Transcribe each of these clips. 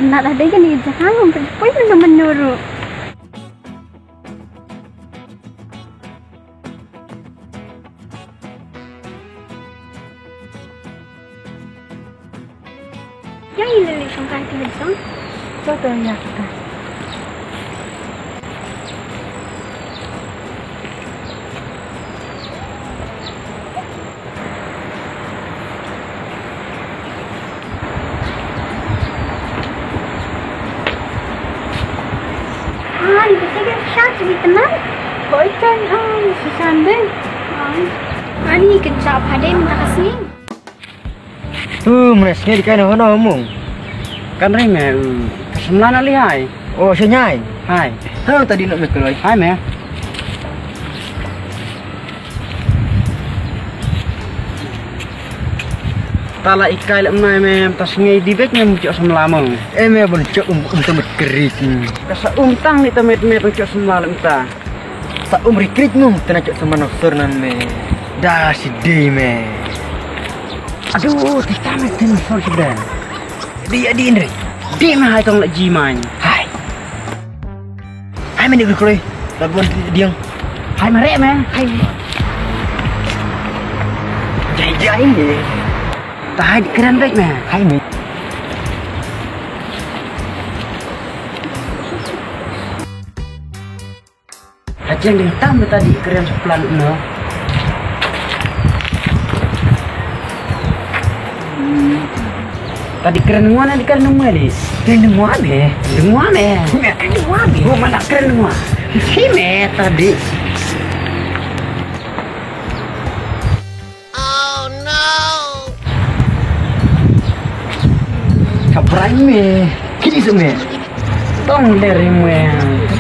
Nak ada kan ni jangan berpoi menurut. Yang ini sangka itu besar. Betul ya kita. Jadi tenang. Boykan susandeng. Ani kejap ada minta kasih. Meresnya di kana hono mung. Kan ring me kesemlan ali hai. Oh, senyai. Hai. Tadi nak mekeloi. Hai me. Tala ikai lek mai me tas ngai di bek me mucuk semlamang. Me boncok temet kerik. Kasa tang ni temet me mucuk semlalam ta. Sa rikrik mung tenacok sama nosor nan me. Dah sidai me. Aduh, kita me nosor sudah. Dia di Indri. Di me hai tong lek jiman. Hai. Hai me ni keloi. Labuan diang. Hai merek me. Hai. Jai ni. Tahai keren baik me. Hai me. Hajang dengan tamu tadi keren sepelan no. Tadi keren mana di keren mana di? Keren mana me? Dengar me. Keren mana? Oh mana keren mana? Si me tadi. Kaprai me. Kini semua. Tong dari me.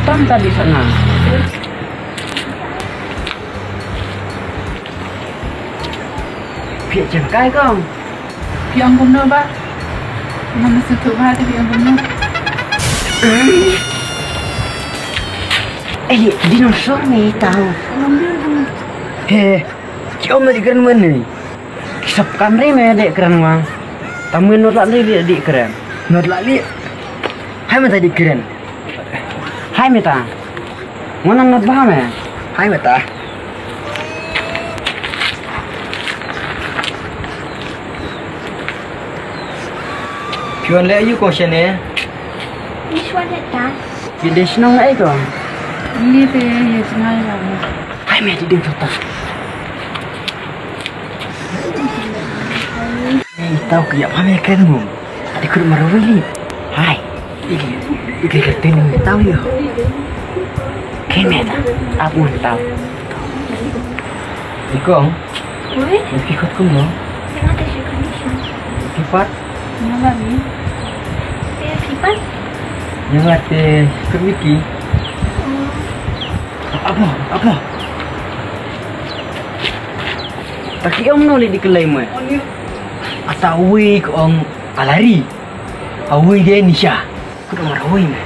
Tong tadi sana. Piak jangkai kong. Piang guna ba? Mana setuk ba tu piang guna? Dinosaur ni tahu. Cium di keren mana ni? Kisapkan me dek keren wang. Tamu not lali dia dik keren. Not lali. Hai me tadi keren. Hai meta. Mana not bah me? Hai meta. Cuan le ayu question ni. Iswan dah. Jadi senang lagi kau. Ini pe ya sengai lah. Hai me di dia tak. Tahu kerja apa me keren bung. Tadi kurang marwili. Hai. Iki kata ni tahu yo. Kemeta. Aku tahu. Ikong. Oi, Ikut kamu. jangan ada condition. Sifat. Kenapa ni? Sifat. Yang ada kemiki. Apa? Taki om noli di kelai me. Atawi kong alari. Awi dia Nisha. Kuda marawi me.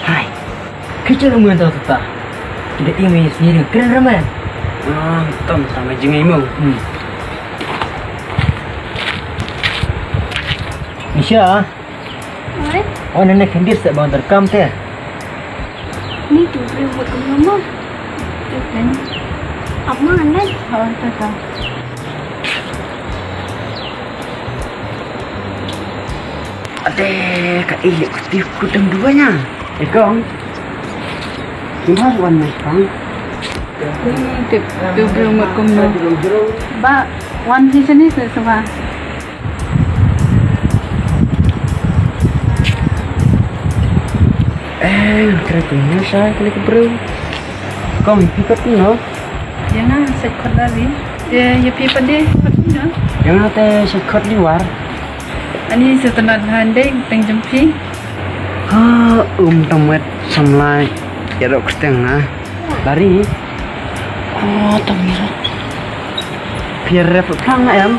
Hai. Kecil umur tahu tak? Tidak ingin sendiri keren ramai. Tom sama jengai mu. Nisha. Oi, Oh nenek hendir tak bang terkam teh. ni tu boleh buat ke mama. Kan? Aman kan? Oh, tak. Ade kat ilik kutif kudang duanya. Kong. Gimana wan me kong? Tip belum buat kumno. Ba, wan di sini sesuatu. Kira punya saya kali ke bro. Kong pikir tu no. Jangan sekot lagi. Ya pipa deh. Yang ada sekot luar. Ani setelah handeng teng jempi. Temet samlai. Ya dok setengah. Lari. Tamira. Biar repot kang em.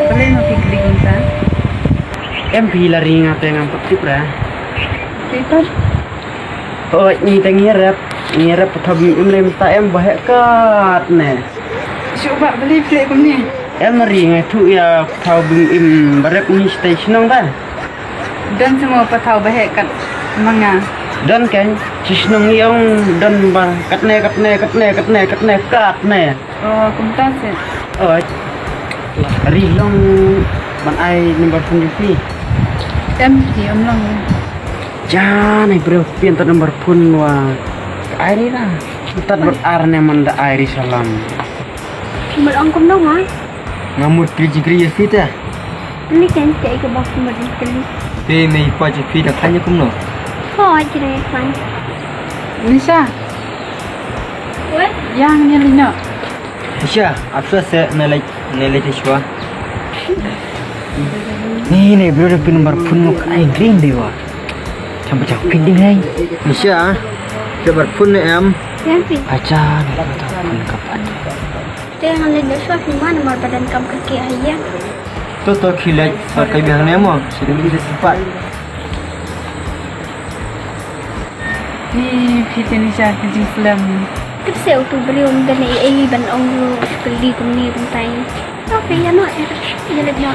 Boleh nak pergi kita. Em pi lari ngate ngampuk tipra. Pipa. Oh, ni ngirap puthabi lem ta em bahek kat ne. Cuba beli plek ni. Em lari ngai thu ya puthabi im barep ni station nang da. Dan semua patau bahek kat manga. Dan kan cisnung yang dan bar katne. Oh, kumta se. Oh. Rilong ban ai number phone fi. Empty long. Jangan ai bro pian tat number phone wa. Ai ni lah. Tat ber arne manda ai ri salam. Một ông cũng đâu hả? Ngamut pilih kriya fita. Ini kan cek ke bawah semua di kali. Pe mai paji fita kanya kumno. Oh, jadi kan. Nisha, What? yang ni lino. Nisha, apa se nilai tiswa. Ni bro dah pin nomor phone muk ai green dewa. Sampai jauh pending hai. Nisha, nomor phone ni em. Yang sih. Acha ni phone kapan. Jangan lihat suap ni mana nomor badan kamu kaki ayah. To khilai pakai biang ni mo. Sudah bisa sempat. Ni piti Nisha kerja film. Terus tu beliau dan ban ông lu beli kumni kumtai. Tapi ya no, ya lebih no.